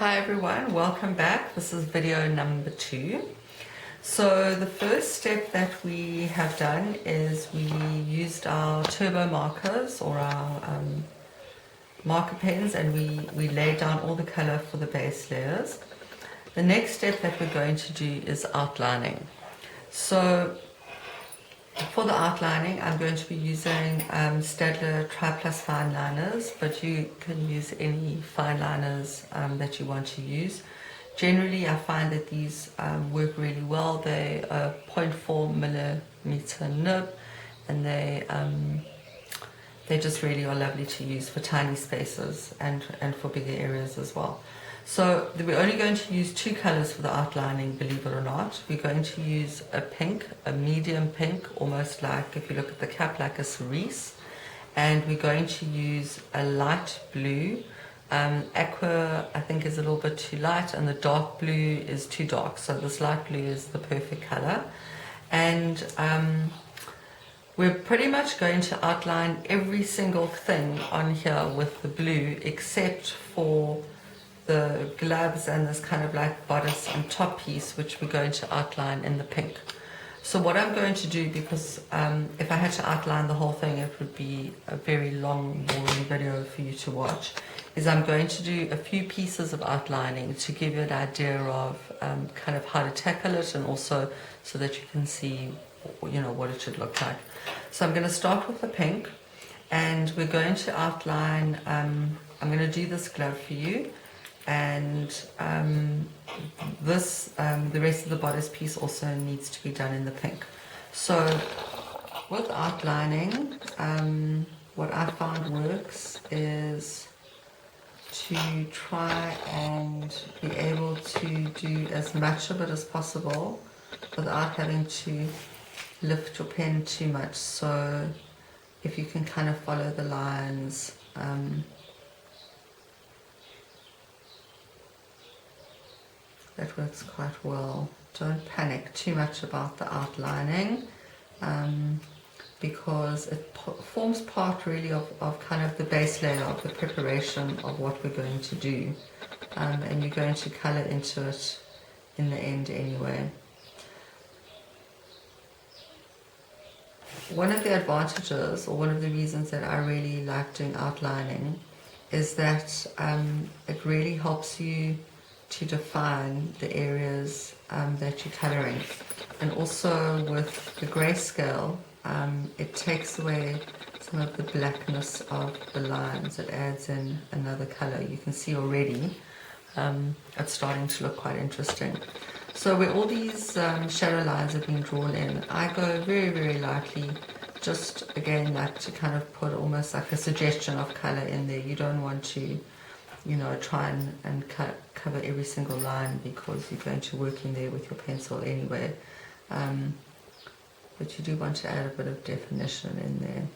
Hi everyone, welcome back. This is video number 2. So the first step that we have done is we used our turbo markers or our marker pens, and we laid down all the color for the base layers. The next step that we're going to do is outlining. So for the outlining, I'm going to be using Staedtler Tri-Plus fine liners, but you can use any fine liners that you want to use. Generally, I find that these work really well. They are 0.4 millimeter nib, and they just really are lovely to use for tiny spaces and for bigger areas as well. So we're only going to use 2 colors for the outlining, believe it or not. We're going to use a pink, a medium pink, almost like, if you look at the cap, like a cerise. And we're going to use a light blue. Aqua, I think, is a little bit too light, and the dark blue is too dark. So this light blue is the perfect color. And we're pretty much going to outline every single thing on here with the blue, except for the gloves and this kind of like bodice and top piece, which we're going to outline in the pink. So what I'm going to do, because if I had to outline the whole thing, it would be a very long, boring video for you to watch, is I'm going to do a few pieces of outlining to give you an idea of kind of how to tackle it, and also so that you can see, you know, what it should look like. So I'm going to start with the pink, and we're going to outline, I'm going to do this glove for you, and the rest of the bodice piece also needs to be done in the pink. So with outlining, what I found works is to try and be able to do as much of it as possible without having to lift your pen too much. So if you can kind of follow the lines, that works quite well. Don't panic too much about the outlining, because it forms part really of kind of the base layer of the preparation of what we're going to do, and you're going to color into it in the end anyway. One of the advantages, or one of the reasons that I really like doing outlining, is that it really helps you to define the areas that you're coloring. And also with the grayscale, it takes away some of the blackness of the lines. It adds in another color. You can see already it's starting to look quite interesting. So where all these shadow lines have been drawn in, I go very, very lightly, just again like to kind of put almost like a suggestion of color in there. You don't want to, you know, try and cover every single line, because you're going to work in there with your pencil anyway. But you do want to add a bit of definition in there.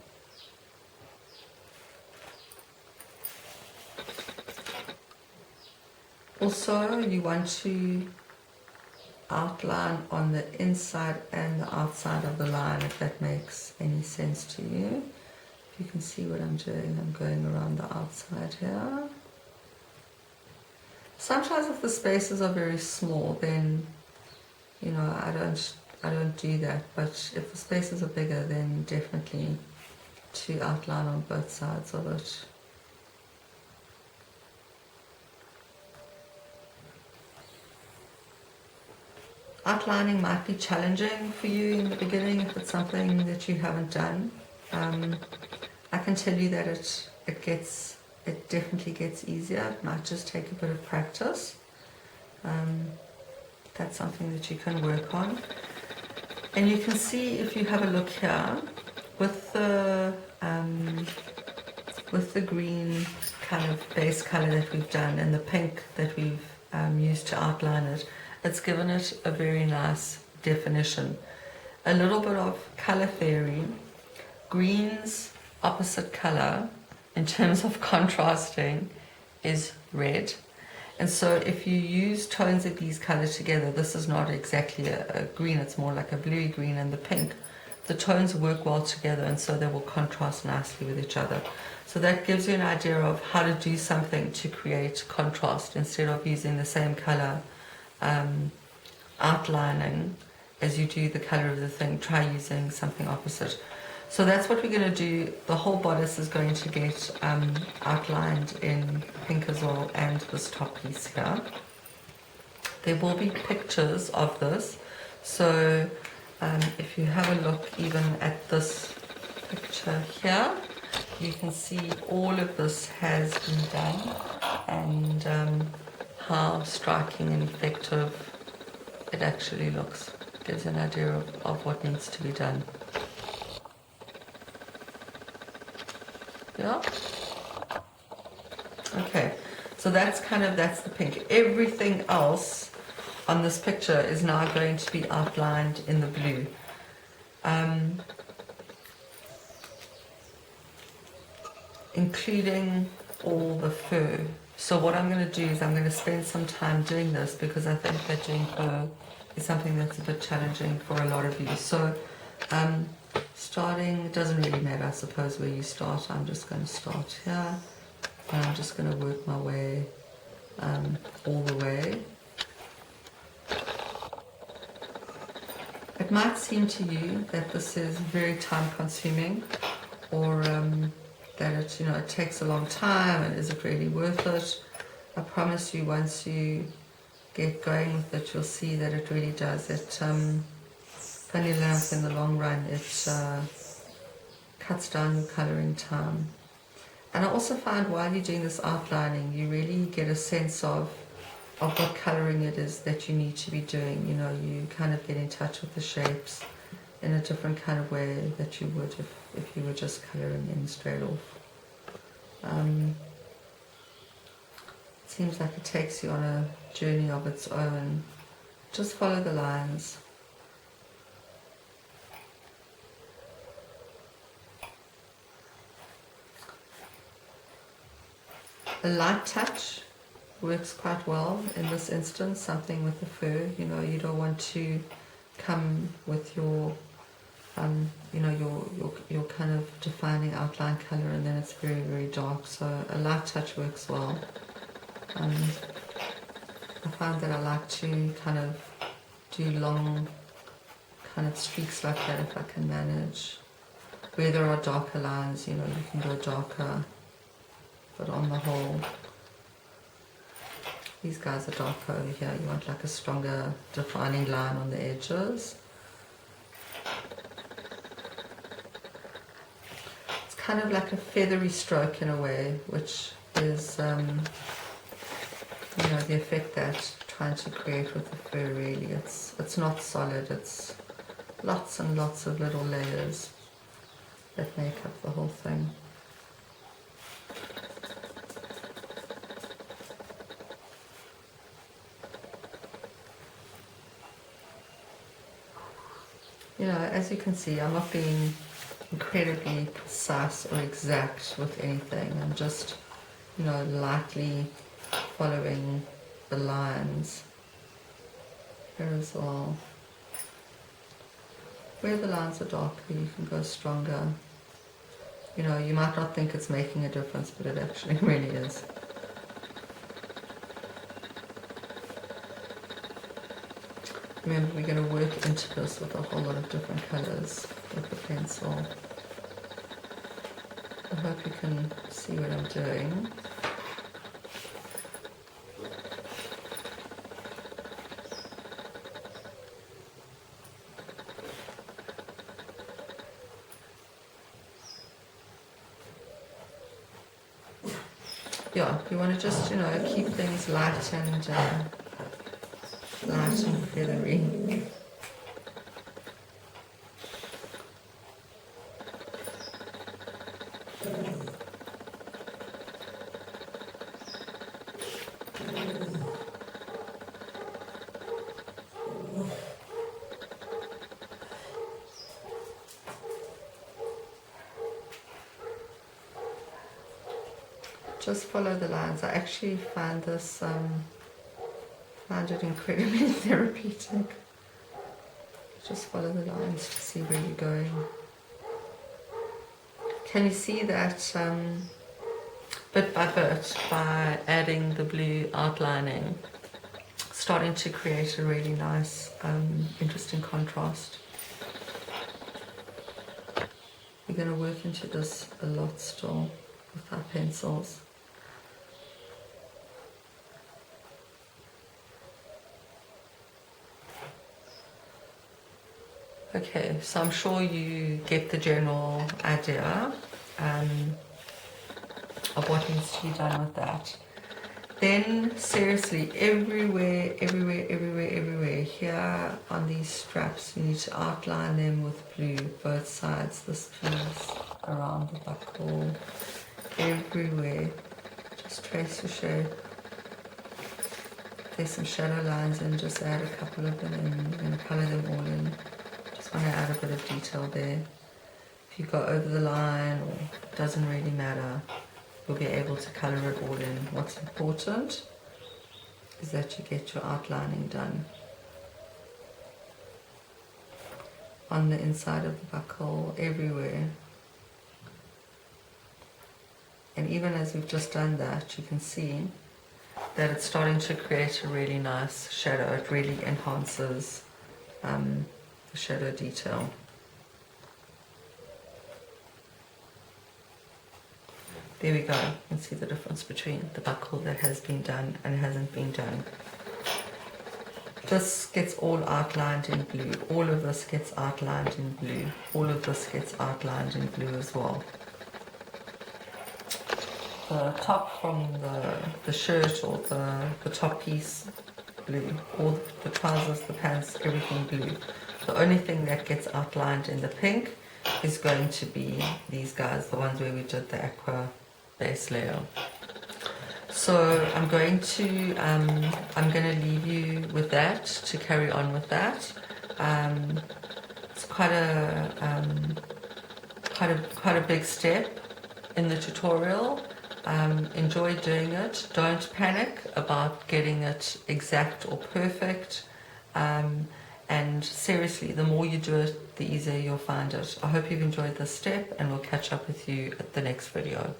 Also, you want to outline on the inside and the outside of the line, if that makes any sense to you. If you can see what I'm doing, I'm going around the outside here. Sometimes if the spaces are very small, then, you know, I don't do that. But if the spaces are bigger, then definitely to outline on both sides of it. Outlining might be challenging for you in the beginning if it's something that you haven't done. I can tell you that it definitely gets easier. It might just take a bit of practice. That's something that you can work on. And you can see, if you have a look here, with the green kind of base color that we've done and the pink that we've used to outline it, it's given it a very nice definition. A little bit of color theory. Green's opposite color in terms of contrasting is red, and so if you use tones of these colors together, this is not exactly a green, it's more like a bluey green, and the pink the tones work well together, and so they will contrast nicely with each other. So that gives you an idea of how to do something to create contrast instead of using the same color outlining as you do the color of the thing. Try using something opposite. So that's what we're going to do. The whole bodice is going to get outlined in pink as well, and this top piece here. There will be pictures of this, so if you have a look even at this picture here, you can see all of this has been done, and how striking and effective it actually looks. It gives an idea of what needs to be done. Yeah. Okay, so that's the pink. Everything else on this picture is now going to be outlined in the blue. Including all the fur. So what I'm going to do is I'm going to spend some time doing this, because I think that doing fur is something that's a bit challenging for a lot of you. So starting, it doesn't really matter, I suppose, where you start. I'm just going to start here, and I'm just going to work my way all the way. It might seem to you that this is very time consuming, or that it, it takes a long time, and is it really worth it? I promise you, once you get going with it, you'll see that it really does. It funny enough, in the long run, it cuts down your colouring time. And I also find while you're doing this outlining, you really get a sense of what colouring it is that you need to be doing. You kind of get in touch with the shapes in a different kind of way that you would if you were just colouring in straight off. It seems like it takes you on a journey of its own. Just follow the lines. A light touch works quite well in this instance, something with the fur. You don't want to come with your your kind of defining outline color, and then it's very, very dark. So a light touch works well. I find that I like to kind of do long kind of streaks like that if I can manage. Where there are darker lines, you can go darker. But on the whole, these guys are darker over here. You want like a stronger defining line on the edges. It's kind of like a feathery stroke in a way, which is, the effect that trying to create with the fur really. It's not solid, it's lots and lots of little layers that make up the whole thing. As you can see, I'm not being incredibly precise or exact with anything. I'm just, lightly following the lines here as well. Where the lines are darker, you can go stronger. You might not think it's making a difference, but it actually really is. Remember, we're going to work into this with a whole lot of different colours with the pencil. I hope you can see what I'm doing. Yeah, you want to just, keep things light and feathery. Just follow the lines. I actually find this find it incredibly therapeutic. Just follow the lines to see where you're going. Can you see that bit by bit, by adding the blue outlining, starting to create a really nice, interesting contrast? We're going to work into this a lot still with our pencils. Okay, so I'm sure you get the general idea of what needs to be done with that. Then seriously, everywhere here on these straps, you need to outline them with blue, both sides, this piece, around the buckle, everywhere. Just trace your shape. There's some shadow lines in, just add a couple of them in. You're going to colour them all in. Just want to add a bit of detail there. If you go over the line, or it doesn't really matter, you'll be able to colour it all in. What's important is that you get your outlining done on the inside of the buckle, everywhere. And even as we've just done that, you can see that it's starting to create a really nice shadow. It really enhances the shadow detail. There we go. You can see the difference between the buckle that has been done and hasn't been done. This gets all outlined in blue. All of this gets outlined in blue. All of this gets outlined in blue as well. The top from the shirt or the top piece, blue. All the trousers, the pants, everything blue. The only thing that gets outlined in the pink is going to be these guys, the ones where we did the aqua base layer. So I'm going to leave you with that to carry on with that. It's quite a big step in the tutorial. Enjoy doing it. Don't panic about getting it exact or perfect. And seriously, the more you do it, the easier you'll find it. I hope you've enjoyed this step, and we'll catch up with you at the next video.